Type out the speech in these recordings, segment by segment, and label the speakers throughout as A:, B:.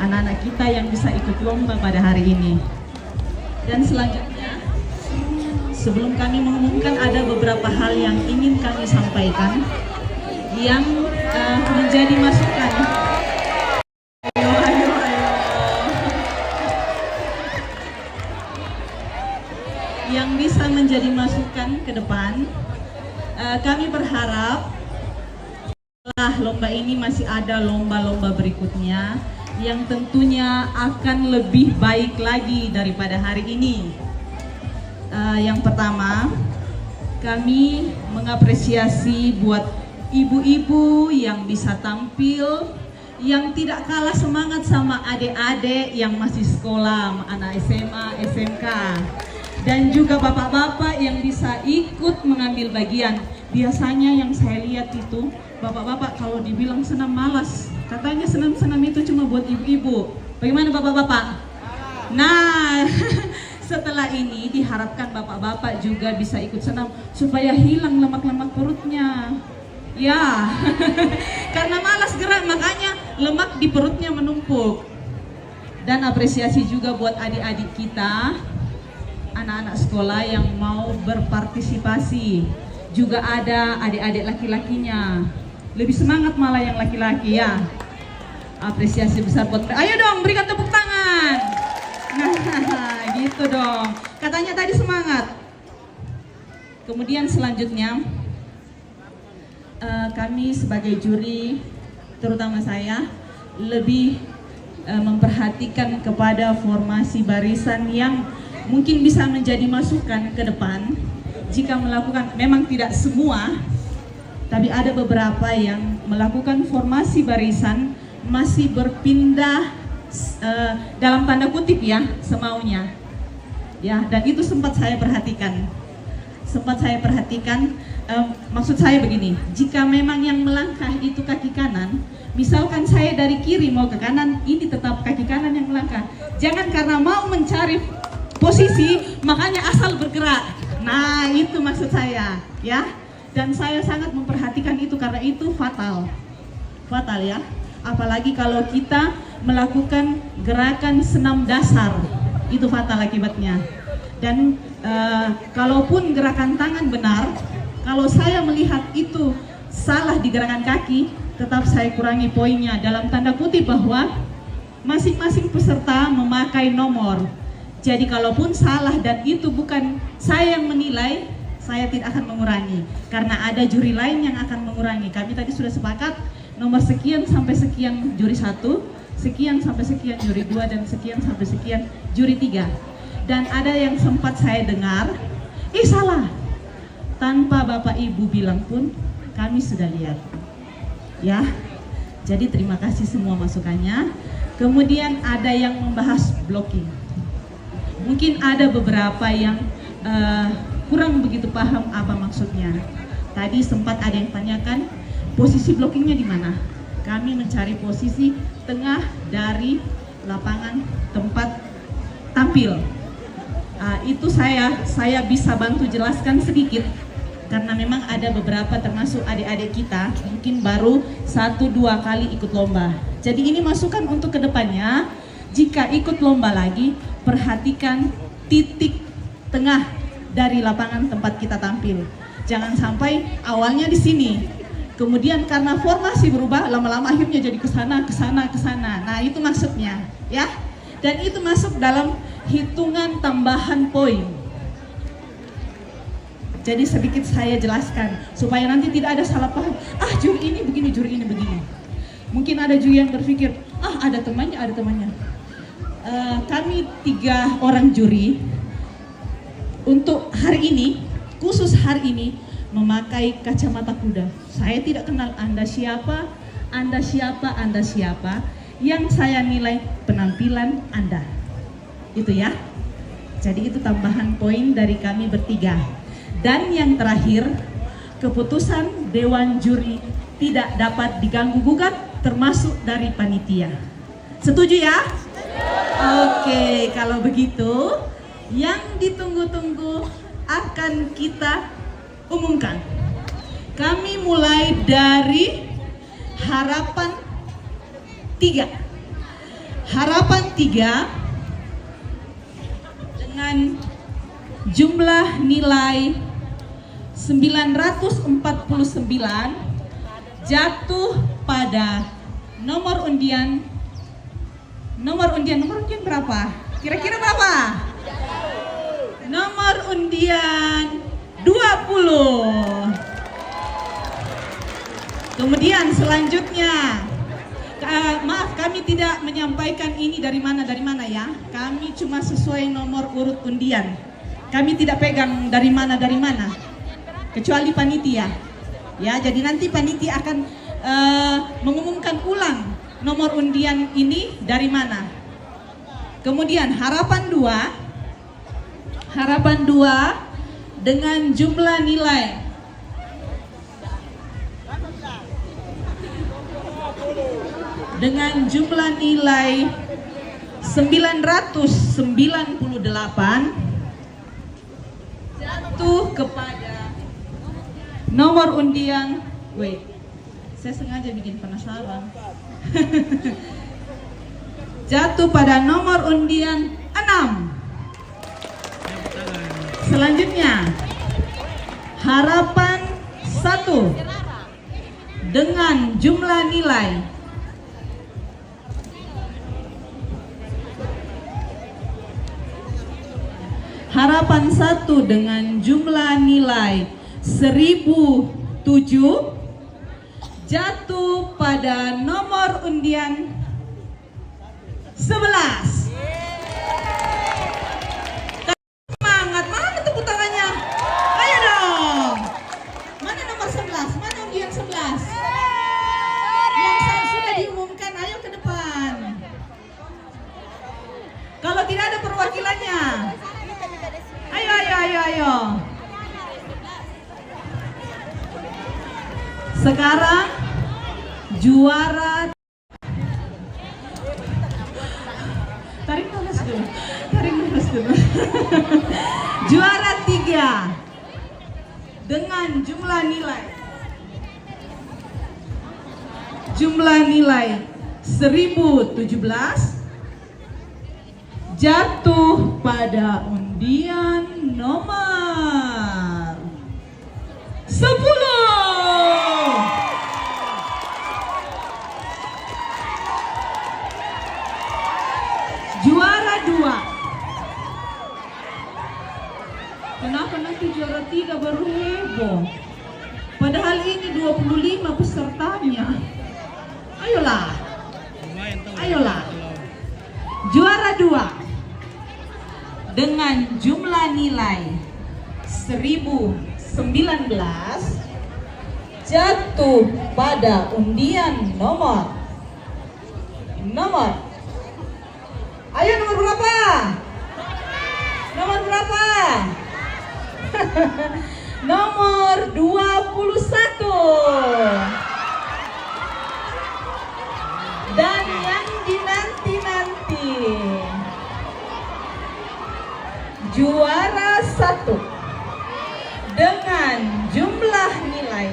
A: anak-anak kita yang bisa ikut lomba pada hari ini. Dan selanjutnya, sebelum kami mengumumkan, ada beberapa hal yang ingin kami sampaikan yang menjadi masukan. Ayo. Yang bisa menjadi masukan ke depan. Kami berharap setelah lomba ini masih ada lomba-lomba berikutnya yang tentunya akan lebih baik lagi daripada hari ini. Yang pertama, kami mengapresiasi buat ibu-ibu yang bisa tampil, yang tidak kalah semangat sama adik-adik yang masih sekolah, anak SMA, SMK. Dan juga bapak-bapak yang bisa ikut mengambil bagian. Biasanya yang saya lihat itu, bapak-bapak kalau dibilang senam malas. Katanya senam-senam itu cuma buat ibu-ibu. Bagaimana bapak-bapak? Nah, setelah ini diharapkan bapak-bapak juga bisa ikut senam supaya hilang lemak-lemak perutnya. Ya, karena malas gerak makanya lemak di perutnya menumpuk. Dan apresiasi juga buat adik-adik kita, anak-anak sekolah yang mau berpartisipasi. Juga ada adik-adik laki-lakinya. Lebih semangat malah yang laki-laki ya. Apresiasi besar buat mereka. Ayo dong berikan tepuk tangan. Nah, gitu dong. Katanya tadi semangat. Kemudian selanjutnya, kami sebagai juri, terutama saya, lebih memperhatikan kepada formasi barisan yang mungkin bisa menjadi masukan ke depan. Jika melakukan, memang tidak semua, tapi ada beberapa yang melakukan formasi barisan masih berpindah dalam tanda kutip ya, semaunya. Ya, dan itu sempat saya perhatikan. Maksud saya begini, jika memang yang melangkah itu kaki kanan, misalkan saya dari kiri mau ke kanan, ini tetap kaki kanan yang melangkah. Jangan karena mau mencari posisi, makanya asal bergerak. Nah, itu maksud saya, ya. Dan saya sangat memperhatikan itu karena itu fatal ya. Apalagi kalau kita melakukan gerakan senam dasar, itu fatal akibatnya. Dan kalaupun gerakan tangan benar, kalau saya melihat itu salah di gerakan kaki, tetap saya kurangi poinnya dalam tanda kutip bahwa masing-masing peserta memakai nomor. Jadi kalaupun salah dan itu bukan saya yang menilai, saya tidak akan mengurangi. Karena ada juri lain yang akan mengurangi. Kami tadi sudah sepakat nomor sekian sampai sekian juri 1, sekian sampai sekian juri 2, dan sekian sampai sekian juri 3. Dan ada yang sempat saya dengar, salah. Tanpa Bapak Ibu bilang pun kami sudah lihat. Ya. Jadi terima kasih semua masukannya. Kemudian ada yang membahas blocking. Mungkin ada beberapa yang kurang begitu paham apa maksudnya. Tadi sempat ada yang tanyakan posisi blockingnya di mana. Kami mencari posisi tengah dari lapangan tempat tampil. Itu saya bisa bantu jelaskan sedikit karena memang ada beberapa termasuk adik-adik kita mungkin baru 1-2 kali ikut lomba. Jadi ini masukan untuk kedepannya. Jika ikut lomba lagi, perhatikan titik tengah dari lapangan tempat kita tampil. Jangan sampai awalnya di sini, kemudian karena formasi berubah, lama-lama akhirnya jadi ke sana. Nah, itu maksudnya, ya. Dan itu masuk dalam hitungan tambahan poin. Jadi sedikit saya jelaskan supaya nanti tidak ada salah paham. Juri ini begini, juri ini begini. Mungkin ada juri yang berpikir, ada temannya. Kami 3 orang juri untuk hari ini, khusus hari ini memakai kacamata kuda. Saya tidak kenal Anda siapa. Yang saya nilai penampilan Anda. Itu ya. Jadi itu tambahan poin dari kami bertiga. Dan yang terakhir, keputusan Dewan Juri tidak dapat diganggu gugat termasuk dari panitia. Setuju ya? Oke, kalau begitu yang ditunggu-tunggu akan kita umumkan. Kami mulai dari harapan 3. Harapan 3 dengan jumlah nilai 949 jatuh pada nomor undian berapa? Kira-kira berapa? Nomor undian 20. Kemudian selanjutnya, maaf kami tidak menyampaikan ini dari mana ya. Kami cuma sesuai nomor urut undian. Kami tidak pegang dari mana, kecuali panitia. Ya, jadi nanti panitia akan mengumumkan ulang nomor undian ini dari mana. Kemudian harapan 2 dengan jumlah nilai 998 jatuh kepada nomor undian. Saya sengaja bikin penasaran. Jatuh pada nomor undian 6. Selanjutnya harapan 1 dengan jumlah nilai 1007 jatuh pada nomor undian 11. Semangat, mana tepuk tangannya? Ayo dong. Mana nomor 11? Mana undian 11? Yang sudah diumumkan, ayo ke depan. Kalau tidak ada perwakilannya, ayo. Sekarang juara, tarik nafas dulu. Juara 3 dengan jumlah nilai 1017 jatuh pada undian nomor 10. Juara 2. Kenapa nanti juara 3 baru heboh? Padahal ini 25 pesertanya. Ayolah. Juara 2 dengan jumlah nilai 1019 jatuh pada undian nomor. Ayo nomor berapa? Nomor 21. Dan yang dinanti-nanti, juara 1 dengan jumlah nilai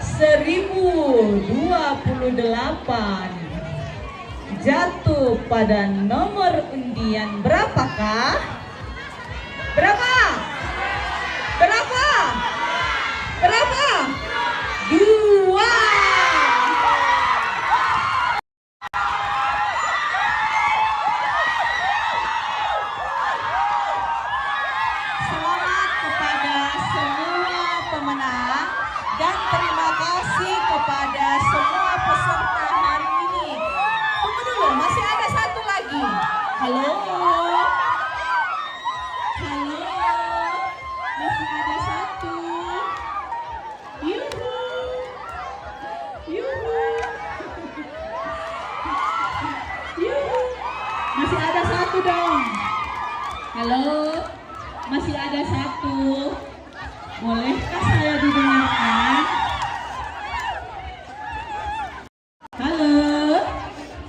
A: 1028 jatuh pada nomor undian berapakah? Berapa? 2. Selamat kepada semua pemenang dan terima kasih kepada semua peserta hari ini. Tunggu dulu, masih ada satu lagi. Halo. Masih ada satu. Yuhu. Masih ada satu dong. Halo. Masih ada satu. Bolehkah saya didengarkan?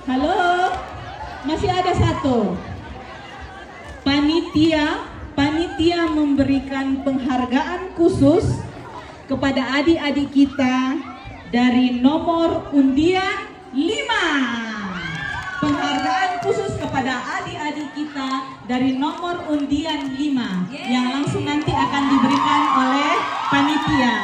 A: Halo. Masih ada satu. Panitia memberikan penghargaan khusus kepada adik-adik kita dari nomor undian 5. kepada adik-adik kita dari nomor undian 5 yang langsung nanti akan diberikan oleh panitia.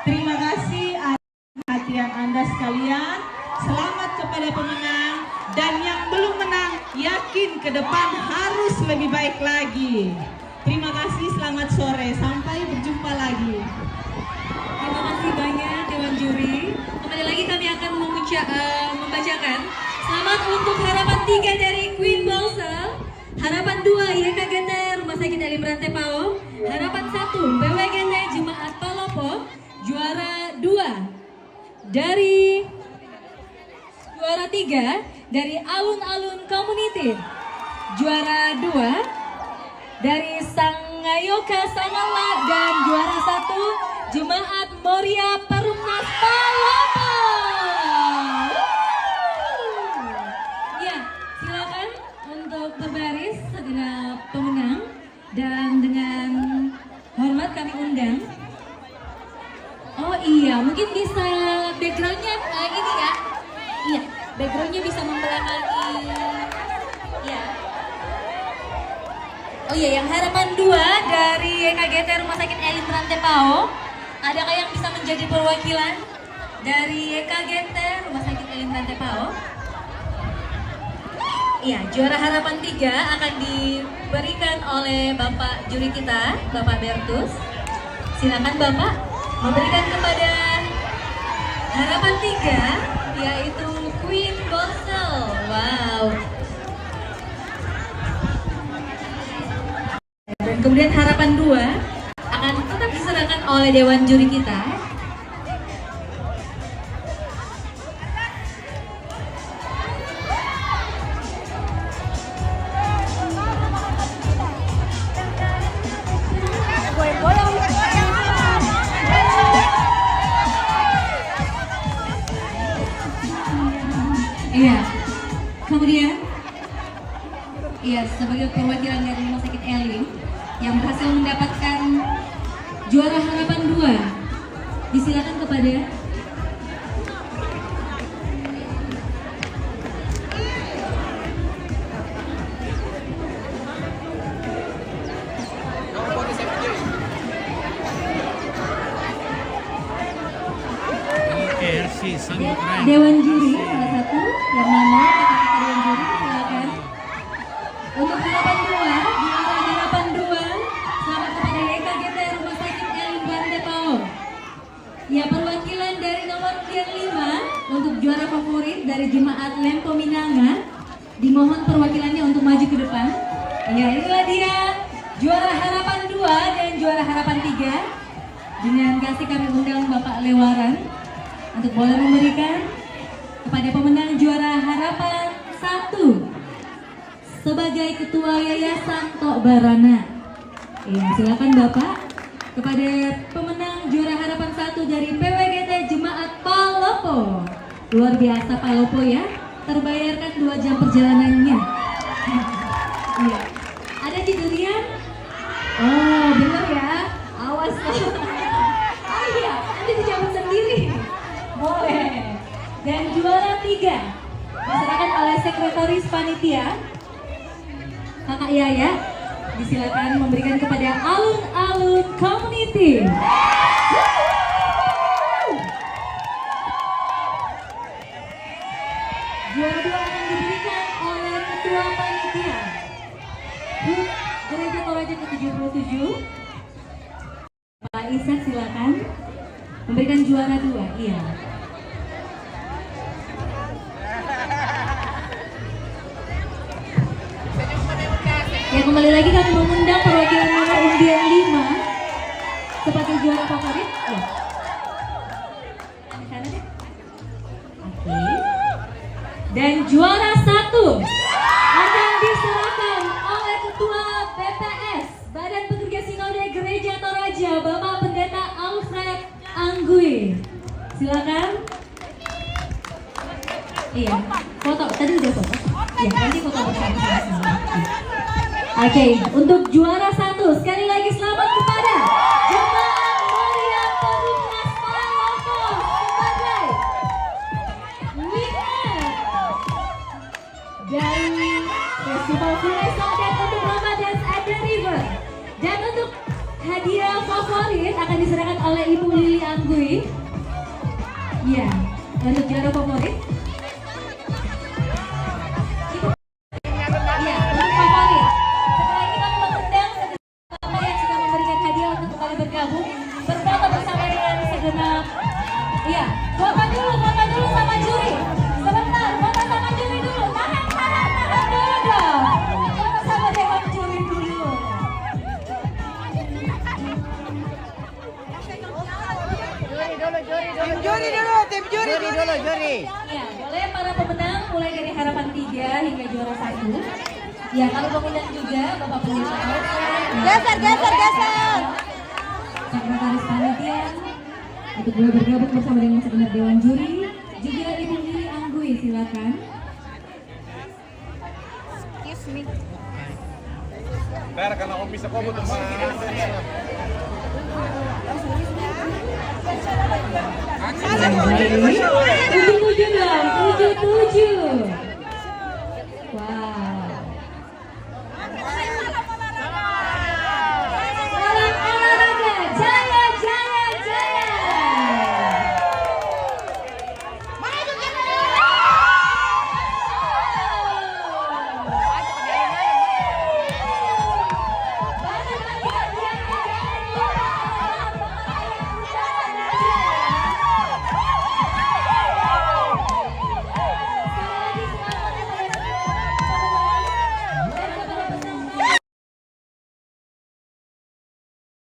A: Terima kasih atas perhatian Anda sekalian. Selamat kepada pemenang, dan yang belum menang yakin ke depan harus lebih baik lagi. Terima kasih, selamat sore, sampai berjumpa lagi.
B: Terima kasih banyak Dewan Juri. Kembali lagi kami akan membacakan selamat untuk harapan 3 dari Queen Balsel, harapan 2 YKGT Rumah Sakit Elim Rantepao, harapan 1 PWGT Jemaat Palopo, juara 2 dari juara 3 dari Alun-Alun Community, juara 2 dari Sangayoka Sangala, dan juara 1 Jemaat Moria Perumnas Palopo. Ya, silakan untuk berbaris segenap pemenang, dan dengan hormat kami undang. Oh iya, mungkin bisa backgroundnya ini ya. Iya, backgroundnya bisa membelakangi. Ya. Oh iya, yang harapan 2 dari YKGT Rumah Sakit Elim Rantepao. Adakah yang bisa menjadi perwakilan dari YKGT Rumah Sakit Elim Rantepao? Iya, juara harapan 3 akan diberikan oleh Bapak juri kita, Bapak Bertus. Silakan Bapak memberikan kepada harapan 3, yaitu Queen Balsel. Wow. Dan kemudian harapan 2 akan tetap diserahkan oleh Dewan Juri kita. Iya, kemudian iya, sebagai perwakilan dari Rumah Sakit Elim yang berhasil mendapatkan juara harapan 2, disilakan kepada Dewan Juri salah satu yang mana kata Dewan Juri, silakan. Untuk harapan 2, juara harapan 2, selamat kepada YKGT Rumah Sakit Elim Rantepao. Ya, perwakilan dari nomor undian 5 untuk juara favorit dari Jemaat Lempo Minanga, dimohon perwakilannya untuk maju ke depan. Ya, inilah dia juara harapan 2 dan juara harapan 3. Dengan kasih kami undang Bapak Lewaran untuk boleh memberikan kepada pemenang juara harapan 1 sebagai Ketua Yayasan Tok Barana. Ya, silakan Bapak. Kepada pemenang juara harapan 1 dari PWGT Jemaat Palopo. Luar biasa Palopo ya, terbayarkan 2 jam perjalanannya. Iya. Ada Ci Durian? Oh, bener ya. Awas. Oh iya, nanti dijawab sendiri. Boleh. Dan juara 3 diserahkan oleh sekretaris panitia Kakak Yaya. Disilakan memberikan kepada Alun-Alun Community. Juara 2 akan diberikan oleh Ketua Panitia HUT Gereja Toraja ke-77, Pak Ishak, silakan memberikan juara 2. Iya. Ya, kembali lagi kami mengundang perwakilan nomor undian 5 sebagai juara favorit. Ya. Di sana deh. Oke. Dan juara 1 akan diserahkan oleh Ketua BPS Badan Pekerja Sinode Gereja Toraja, Bapak Pendeta Alfred Anggui. Silakan. Iya, foto. Tadi udah foto. Ya, nanti foto bersama-sama. Oke, untuk juara 1 sekali lagi selamat kepada Jemaat Moria Perumnas Palopo sebagai winner dari Festival Kulai Songket untuk Mama Dance at the River. Dan untuk hadiah favorit akan diserahkan oleh Ibu Lili Anggui. Iya, untuk juara favorit. Iya, untuk favorit. Setelah ini kami mengundang Bapak yang sudah memberikan hadiah untuk kembali bergabung berfoto bersama dengan segenap. Iya, foto dulu sama juri. Sebentar, foto sama juri dulu. Tahan dulu dong. Foto sama dewan juri dulu.
C: Tim juri dulu.
B: Ya, boleh para pemenang mulai dari harapan 3 hingga juara 1. Ya, kalau pemenang juga Bapak Pendeta Alfian.
C: Geser.
B: Sekretaris panitia untuk boleh bergabung bersama dengan segenap dewan juri. Juga Ibu Lili Anggui, silakan.
D: Pera, karena om bisa kobo tuh
B: Baik.